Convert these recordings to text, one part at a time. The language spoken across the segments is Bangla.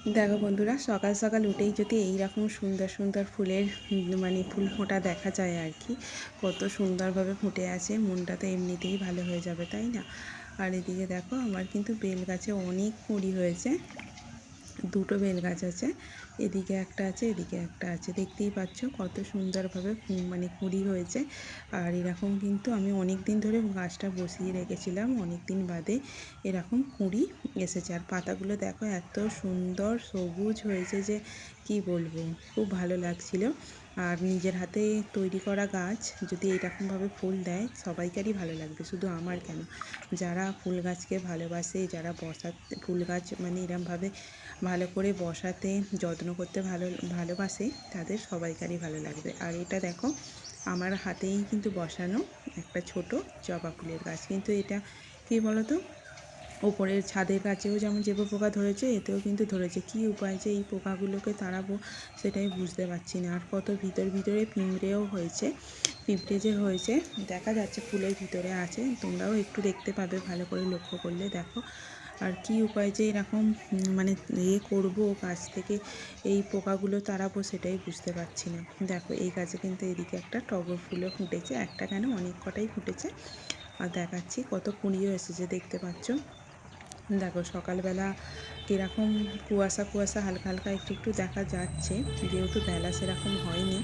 দেখো বন্ধুরা, সকাল সকাল উঠেই যদি এই রকম সুন্দর সুন্দর ফুলের ফুল ফোঁটা দেখা যায় আর কি, কত সুন্দরভাবে ফুটে আছে, মনটা তো এমনিতেই ভালো হয়ে যাবে, তাই না? আর এদিকে দেখো, আমার কিন্তু বেল গাছে অনেক কুঁড়ি হয়েছে। দুটো বেল গাছ আছে, এদিকে একটা আছে, এদিকে একটা আছে। দেখতেই পাচ্ছ কত সুন্দরভাবে কুঁড়ি হয়েছে। আর এরকম কিন্তু আমি অনেক দিন ধরে গাছটা বসিয়ে রেখেছিলাম, অনেক দিন বাদে এরকম কুঁড়ি এসেছে। আর পাতাগুলো দেখো এত সুন্দর সবুজ হয়েছে যে কি বলবো, খুব ভালো লাগছিল। আর নিজের হাতে তৈরি করা গাছ যদি এরকমভাবে ফুল দেয়, সবাইকারই ভালো লাগবে, শুধু আমার কেন। যারা ফুল গাছকে ভালোবাসে, যারা ফুল গাছ এরমভাবে ভালো করে বসাতে যত্ন করতে ভালোবাসে, তাদের সবাইকারই ভালো লাগবে। আর এটা দেখো, আমার হাতেই কিন্তু বসানো একটা ছোট জবা ফুলের গাছ। কিন্তু এটা কী বলো তো, ওপরের ছাদের গাছেও যেমন জেবো পোকা ধরেছে, এতেও কিন্তু ধরেছে। কী উপায় যে এই পোকাগুলোকে তাড়াবো সেটাই বুঝতে পারছি না। আর কত ভিতরে পিঁপড়েও হয়েছে, পিঁপড়ে যে হয়েছে দেখা যাচ্ছে ফুলের ভিতরে আছে, তোমরাও একটু দেখতে পাবে ভালো করে লক্ষ্য করলে। দেখো, আর কি উপায় যে এরকম করবো গাছ থেকে এই পোকাগুলো তাড়াবো সেটাই বুঝতে পারছি না। দেখো, এই গাছে কিন্তু এদিকে একটা টগর ফুলও ফুটেছে, একটা কেন অনেক কটাই ফুটেছে। আর দেখাচ্ছি কত কুঁড়িও এসেছে, দেখতে পাচ্ছ। দেখো সকালবেলা কীরকম কুয়াশা কুয়াশা হালকা হালকা একটু একটু দেখা যাচ্ছে, যেহেতু বেলা সেরকম হয়নি।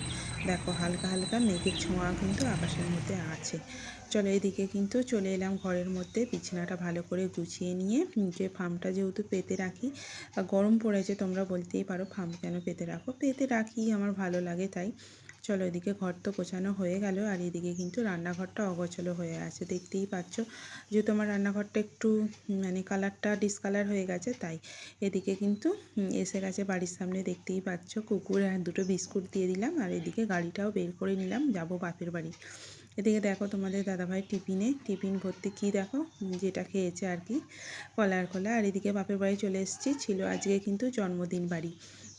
দেখো হালকা হালকা মেঘের ছোঁয়া কিন্তু আকাশের মধ্যে আছে। চলো, এদিকে কিন্তু চলে এলাম ঘরের মধ্যে, বিছানাটা ভালো করে গুছিয়ে নিয়ে যে ফার্মটা যেহেতু পেতে রাখি, গরম পড়েছে, তোমরা বলতেই পারো ফার্ম কেন পেতে রাখো, পেতে রাখি, আমার ভালো লাগে তাই। চলো, এদিকে ঘর তো গোছানো হয়ে গেল। আর এদিকে কিন্তু রান্নাঘরটা অগোছালো হয়ে আছে, দেখতেই পাচ্ছ। যেহেতু আমার রান্নাঘরটা একটু কালারটা ডিসকালার হয়ে গেছে, তাই। এদিকে কিন্তু এসে গেছে বাড়ির সামনে, দেখতেই পাচ্ছ, কুকুর আর দুটো বিস্কুট দিয়ে দিলাম। আর এদিকে গাড়িটাও বের করে নিলাম, যাব বাপের বাড়ি। এদিকে দেখো, তোমাদের দাদাভাই টিফিন ভর্তি কী দেখো, যেটা খেয়েছে আর কি, কলার খোলা। আর এদিকে বাপের বাড়ি চলে এসেছি, ছিল আজকে কিন্তু জন্মদিন বাড়ি,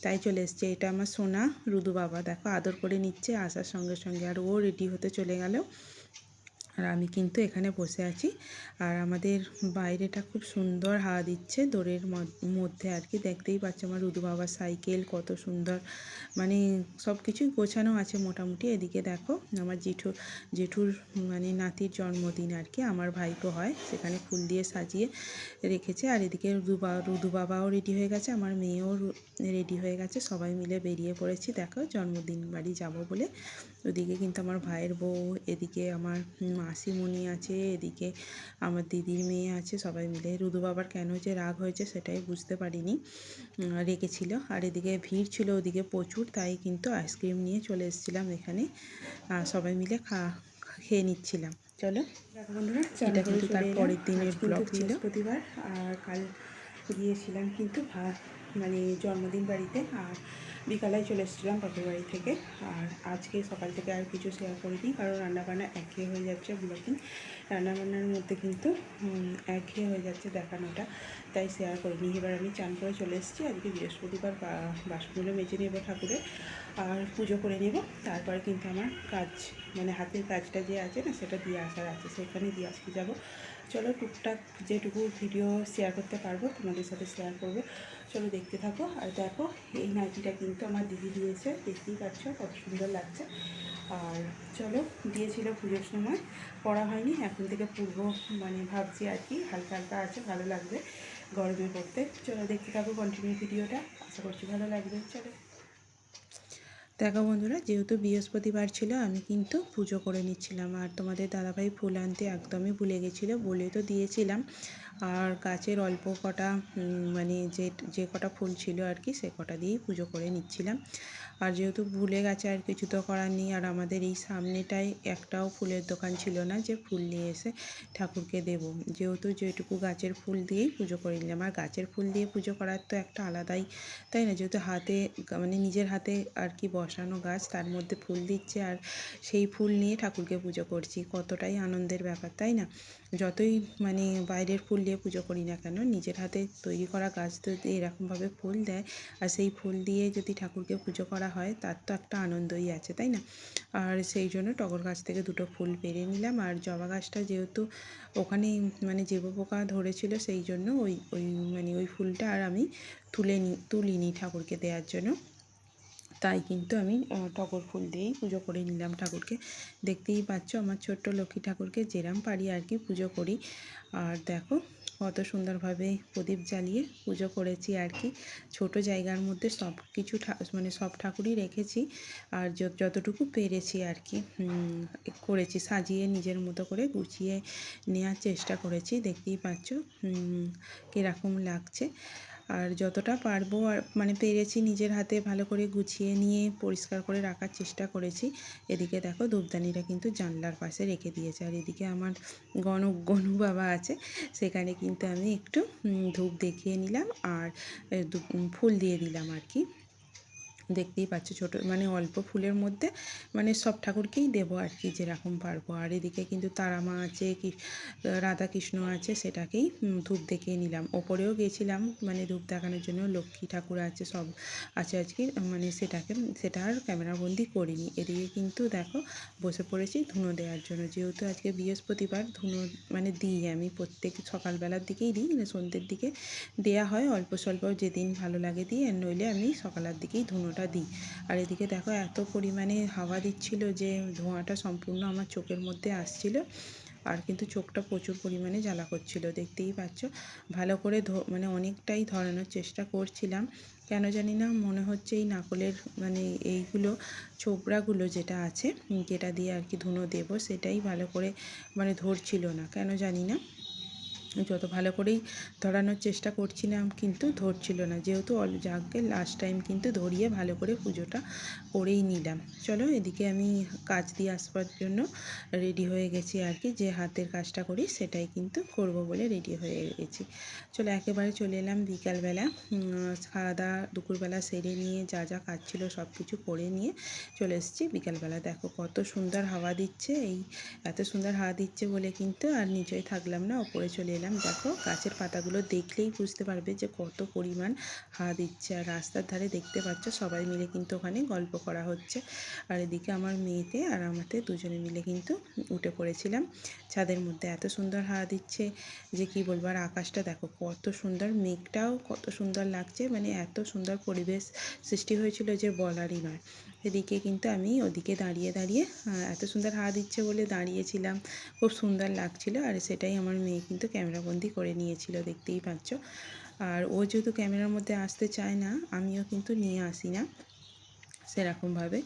তাই চলে এসছে। এটা আমার সোনা রুদু বাবা, দেখো আদর করে নিচ্ছে আসার সঙ্গে সঙ্গে। আর ও রেডি হতে চলে গেল, আর আমি কিন্তু এখানে বসে আছি। আর আমাদের বাইরেটা খুব সুন্দর হাওয়া দিচ্ছে, দোরের মধ্যে আর কি। দেখতেই পাচ্ছ আমার রুদু বাবার সাইকেল কত সুন্দর, সব কিছুই গোছানো আছে মোটামুটি। এদিকে দেখো, আমার জেঠুর নাতির জন্মদিন আর কি, আমার ভাইপো হয়, সেখানে ফুল দিয়ে সাজিয়ে রেখেছে। আর এদিকে রুদু বাবাও রেডি হয়ে গেছে, আমার মেয়েও রেডি হয়ে গেছে, সবাই মিলে বেরিয়ে পড়েছি দেখো জন্মদিন বাড়ি যাব বলে। ওদিকে কিন্তু আমার ভাইয়ের বউ, এদিকে আমার মাসিমণি আছে, এদিকে আমার দিদির মেয়ে আছে, সবাই মিলে। রুদু বাবার কেন যে রাগ হয়েছে সেটাই বুঝতে পারিনি, রেখেছিল। আর এদিকে ভিড় ছিল ওদিকে প্রচুর, তাই কিন্তু আইসক্রিম নিয়ে চলে এসেছিলাম এখানে, সবাই মিলে খেয়ে নিচ্ছিলাম। চলো দেখো বন্ধুরা, এটা কিন্তু তার পরের দিনের ব্লগ ছিল। বৃহস্পতিবার, আর কাল গিয়েছিলাম কিন্তু জন্মদিন বাড়িতে, আর বিকালে চলে এসেছিলাম বাপের বাড়ি থেকে। আর আজকে সকাল থেকে আর কিছু শেয়ার করিনি, কারণ রান্নাবান্না একঘেয়ে হয়ে যাচ্ছে ব্লগিং, রান্নাবান্নার মধ্যে কিন্তু একঘেয়ে হয়ে যাচ্ছে দেখানোটা, তাই শেয়ার করিনি। এবার আমি চান করে চলে এসেছি, আজকে বৃহস্পতিবার, বাসনগুলো মেজে নেব ঠাকুরের, আর পুজো করে নেব। তারপরে কিন্তু আমার কাজ, হাতের কাজটা যে আছে না, সেটা দিয়ে আসার আছে, সেখানে দিয়ে আসতে যাবো। চলো, টুকটাক যেটুকু ভিডিও শেয়ার করতে পারবো তোমাদের সাথে শেয়ার করবো, চলো দেখতে থাকো। আর দেখো, এই নাইটিটা কিন্তু আমার দিদি দিয়েছে, দেখতেই পাচ্ছ কত সুন্দর লাগছে। আর চলো, দিয়েছিল পুজোর সময়, পরা হয়নি, এখন থেকে পরবো ভাবছি আর কি, হালকা হালকা আছে, ভালো লাগবে গরমে পড়তে। চলো দেখতে থাকো কন্টিনিউ ভিডিওটা, আশা করছি ভালো লাগবে। চলো দেখো বন্ধুরা, যেহেতু বৃহস্পতিবার ছিল, আমি কিন্তু পুজো করে নিচ্ছিলাম। আর তোমাদের দাদাভাই ফুল আনতে একদমই ভুলে গেছিলো, বলে তো দিয়েছিলাম। আর গাছের অল্প কটা যে কটা ফুল ছিল আর কি, সে কটা দিয়েই পুজো করে নিচ্ছিলাম। আর যেহেতু ভুলে গেছে, আর কিছু তো করার নেই। আর আমাদের এই সামনেটায় একটাও ফুলের দোকান ছিল না যে ফুল নিয়ে এসে ঠাকুরকে দেব, যেহেতু যেটুকু গাছের ফুল দিয়েই পুজো করে নিলাম। আর গাছের ফুল দিয়ে পুজো করার তো একটা আলাদাই, তাই না? যেহেতু হাতে নিজের হাতে আর কি বসানো গাছ, তার মধ্যে ফুল দিচ্ছে, আর সেই ফুল নিয়ে ঠাকুরকে পুজো করছি, কতটাই আনন্দের ব্যাপার, তাই না? যতই মানে বাইরের ফুল দিয়ে পুজো করি না কেন, নিজের হাতে তৈরি করা গাছ যদি এরকমভাবে ফুল দেয় আর সেই ফুল দিয়ে যদি ঠাকুরকে পুজো করা হয়, তার তো একটা আনন্দই আছে, তাই না? আর সেই জন্য টগর গাছ থেকে দুটো ফুল পেড়ে নিলাম। আর জবা গাছটা যেহেতু ওখানে মানে জেবু পোকা ধরেছিল, সেই জন্য ওই ওই মানে ওই ফুলটা আর আমি তুলিনি ঠাকুরকে দেওয়ার জন্য। তাই কিন্তু আমি টগর ফুল দিয়েই পুজো করে নিলাম ঠাকুরকে। দেখতেই পাচ্ছ আমার ছোট্ট লক্ষ্মী ঠাকুরকে যেরম পারি আর কি পুজো করি। আর দেখো কত সুন্দরভাবে প্রদীপ জ্বালিয়ে পুজো করেছি আর কি। ছোট জায়গার মধ্যে সব কিছু মানে সব ঠাকুরই রেখেছি, আর যতটুকু পেরেছি আর কি করেছি, সাজিয়ে নিজের মতো করে গুছিয়ে নেওয়ার চেষ্টা করেছি। দেখতেই পাচ্ছ কীরকম লাগছে। আর যতটা পারবো আর মানে পেরেছি নিজের হাতে ভালো করে গুছিয়ে নিয়ে পরিষ্কার করে রাখার চেষ্টা করেছি। এদিকে দেখো ধূপদানিটা কিন্তু জানলার পাশে রেখে দিয়েছে। আর এদিকে আমার গনু বাবা আছে, সেখানে কিন্তু আমি একটু ধূপ দেখিয়ে নিলাম আর ফুল দিয়ে দিলাম আর কি। দেখতেই পাচ্ছ ছোট মানে অল্প ফুলের মধ্যে মানে সব ঠাকুরকেই দেবো আর কি যেরকম পারবো। আর এদিকে কিন্তু তারা মা আছে, রাধা কৃষ্ণ আছে, সেটাকেই ধূপ দেখিয়ে নিলাম। ওপরেও গেছিলাম মানে ধূপ দেখানোর জন্য, লক্ষ্মী ঠাকুর আছে, সব আছে আজকে, মানে সেটা আর ক্যামেরাবন্দি করিনি। এদিকে কিন্তু দেখো বসে পড়েছি ধুনো দেওয়ার জন্য। যেহেতু আজকে বৃহস্পতিবার, ধুনো মানে দিই আমি প্রত্যেক সকালবেলার দিকেই দিই, সন্ধ্যের দিকে দেয়া হয় অল্প স্বল্প, যেদিন ভালো লাগে দিই, আর নইলে আমি সকালের দিকেই ধুনোটা দিই। আর এদিকে দেখো এত পরিমাণে হাওয়া দিচ্ছিল যে ধোঁয়াটা সম্পূর্ণ আমার চোখের মধ্যে আসছিল, আর কিন্তু চোখটা প্রচুর পরিমাণে জ্বালা করছিল। দেখতেই পাচ্ছ ভালো করে মানে অনেকটাই ধরানোর চেষ্টা করছিলাম, কেন জানি না মনে হচ্ছে এই নাকলের মানে এইগুলো ছোবড়াগুলো যেটা আছে, যেটা দিয়ে আর কি ধুনো দেবো, সেটাই ভালো করে মানে ধরছিল না, কেন জানি না। যত ভালো করেই ধরানোর চেষ্টা করছিলাম কিন্তু ধরছিল না। যেহেতু যাকে লাস্ট টাইম কিন্তু ধরিয়ে ভালো করে পুজোটা করেই নিলাম। চলো এদিকে আমি কাজ দিয়ে আসবার জন্য রেডি হয়ে গেছি আর কি। যে হাতের কাজটা করি সেটাই কিন্তু করব বলে রেডি হয়ে গেছি। চলো একেবারে চলে এলাম বিকালবেলা, খাওয়া দাওয়া দুপুরবেলা সেরে নিয়ে যা যা কাজ ছিল সব কিছু করে নিয়ে চলে এসেছি বিকালবেলা। দেখো কত সুন্দর হাওয়া দিচ্ছে, এই এত সুন্দর হাওয়া দিচ্ছে বলে কিন্তু আর নিচেই থাকলাম না, ওপরে চলে এলাম। দেখো গাছের পাতাগুলো দেখলেই বুঝতে পারবে যে কত পরিমাণ হাওয়া দিচ্ছে। আর রাস্তার ধারে দেখতে পাচ্ছ সবাই মিলে কিন্তু ওখানে গল্প করা হচ্ছে। আর এদিকে আমার মেয়েতে আর আমাদের দুজনে মিলে কিন্তু উঠে পড়েছিলাম ছাদের মধ্যে। এত সুন্দর হাওয়া দিচ্ছে যে কি বলবো। আর আকাশটা দেখো কত সুন্দর, মেঘটাও কত সুন্দর লাগছে, মানে এত সুন্দর পরিবেশ সৃষ্টি হয়েছিল যে বলারই নয়। এদিকে কিন্তু আমি ওদিকে দাঁড়িয়ে দাঁড়িয়ে এত সুন্দর হাওয়া দিচ্ছে বলে দাঁড়িয়েছিলাম, খুব সুন্দর লাগছিল। আর সেটাই আমার মেয়ে কিন্তু ক্যামেরাবন্দি করে নিয়েছিল, দেখতেই পাচ্ছ। আর ও যেহেতু ক্যামেরার মধ্যে আসতে চায় না, আমিও কিন্তু নিয়ে আসি না সেরকমভাবে।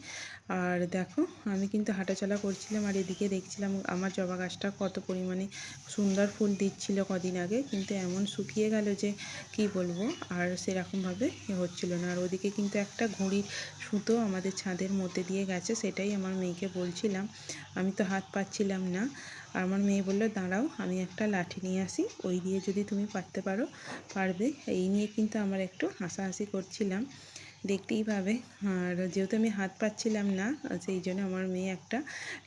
আর দেখো আমি কিন্তু হাঁটাচলা করছিলাম, আর এদিকে দেখছিলাম আমার জবা গাছটা কত পরিমাণে সুন্দর ফুল দিচ্ছিল কদিন আগে, কিন্তু এমন শুকিয়ে গেল যে কি বলবো, আর সেরকমভাবে হচ্ছিল না। আর ওদিকে কিন্তু একটা ঘুড়ির সুতো আমাদের ছাদের মধ্যে দিয়ে গেছে, সেটাই আমার মেয়েকে বলছিলাম, আমি তো হাত পাচ্ছিলাম না। আর আমার মেয়ে বললো দাঁড়াও আমি একটা লাঠি নিয়ে আসি, ওই দিয়ে যদি তুমি পারবে। এই নিয়ে কিন্তু আমার একটু হাসাহাসি করছিলাম, দেখতেই পাবে। আর যেহেতু আমি হাত পাচ্ছিলাম না, সেই জন্য আমার মেয়ে একটা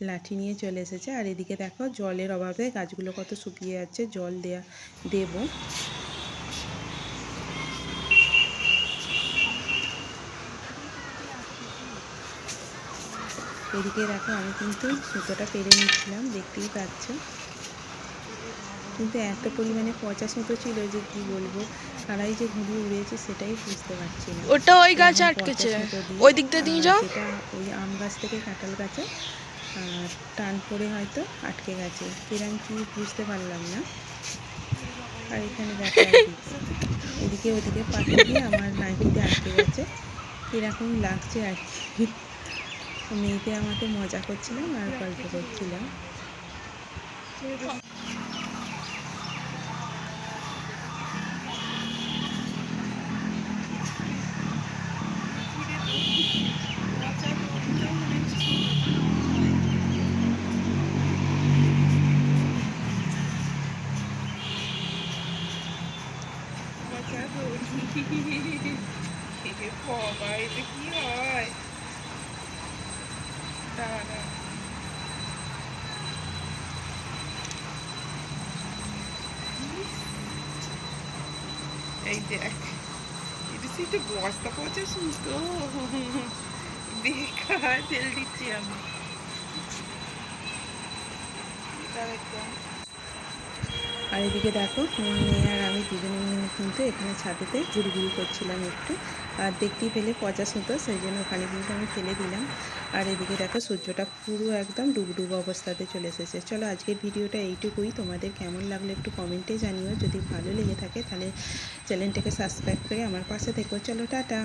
লাঠি নিয়ে চলে এসেছে। আর এদিকে দেখো জলের অভাবে গাছগুলো কত শুকিয়ে যাচ্ছে, জল দেবো। এদিকে দেখো আমি কিন্তু সুতোটা পেরে নিচ্ছিলাম, দেখতেই পাচ্ছ। কিন্তু এত পরিমাণে পচা সুতো ছিল যে কি বলবো, সারাই যে ঘুরে উড়িয়েছে সেটাই বুঝতে পারছি না। ওটা ওই গাছে আটকেছে, ওই দিক দিয়ে যাও। সেটা ওই আম গাছ থেকে কাঁঠাল গাছে টান পড়ে হয়তো আটকে গেছে, কিরম কি বুঝতে পারলাম না। আর এখানে দেখো এদিকে ওদিকে পাখি দিয়ে আমার নাইটিতে আটকে গেছে, কীরকম লাগছে আর কি। মেয়েতে আমাকে মজা করছিলাম আর গল্প করছিলাম। বাবা এটা কি হয়, দাঁড়া এই দেখ, এটা একটু বস্তা পচা সুতো, বেকার তেল দিচ্ছি আমি। আর এদিকে দেখো মেয়ে আর আমি দুজনে মিলে কিন্তু এখানে ছাদেতে ঘুরি করছিলাম একটু। আর দেখতেই পেলে পচা সুতো, সেই জন্য ওখানে কিন্তু আমি ফেলে দিলাম। আর এদিকে দেখো সূর্যটা পুরো একদম ডুবডুব অবস্থাতে চলে এসেছে। চলো আজকের ভিডিওটা এইটুকুই। তোমাদের কেমন লাগলো একটু কমেন্টে জানিও। যদি ভালো লেগে থাকে তাহলে চ্যানেলটাকে সাবস্ক্রাইব করে আমার পাশে থেকো। চলো টাটা।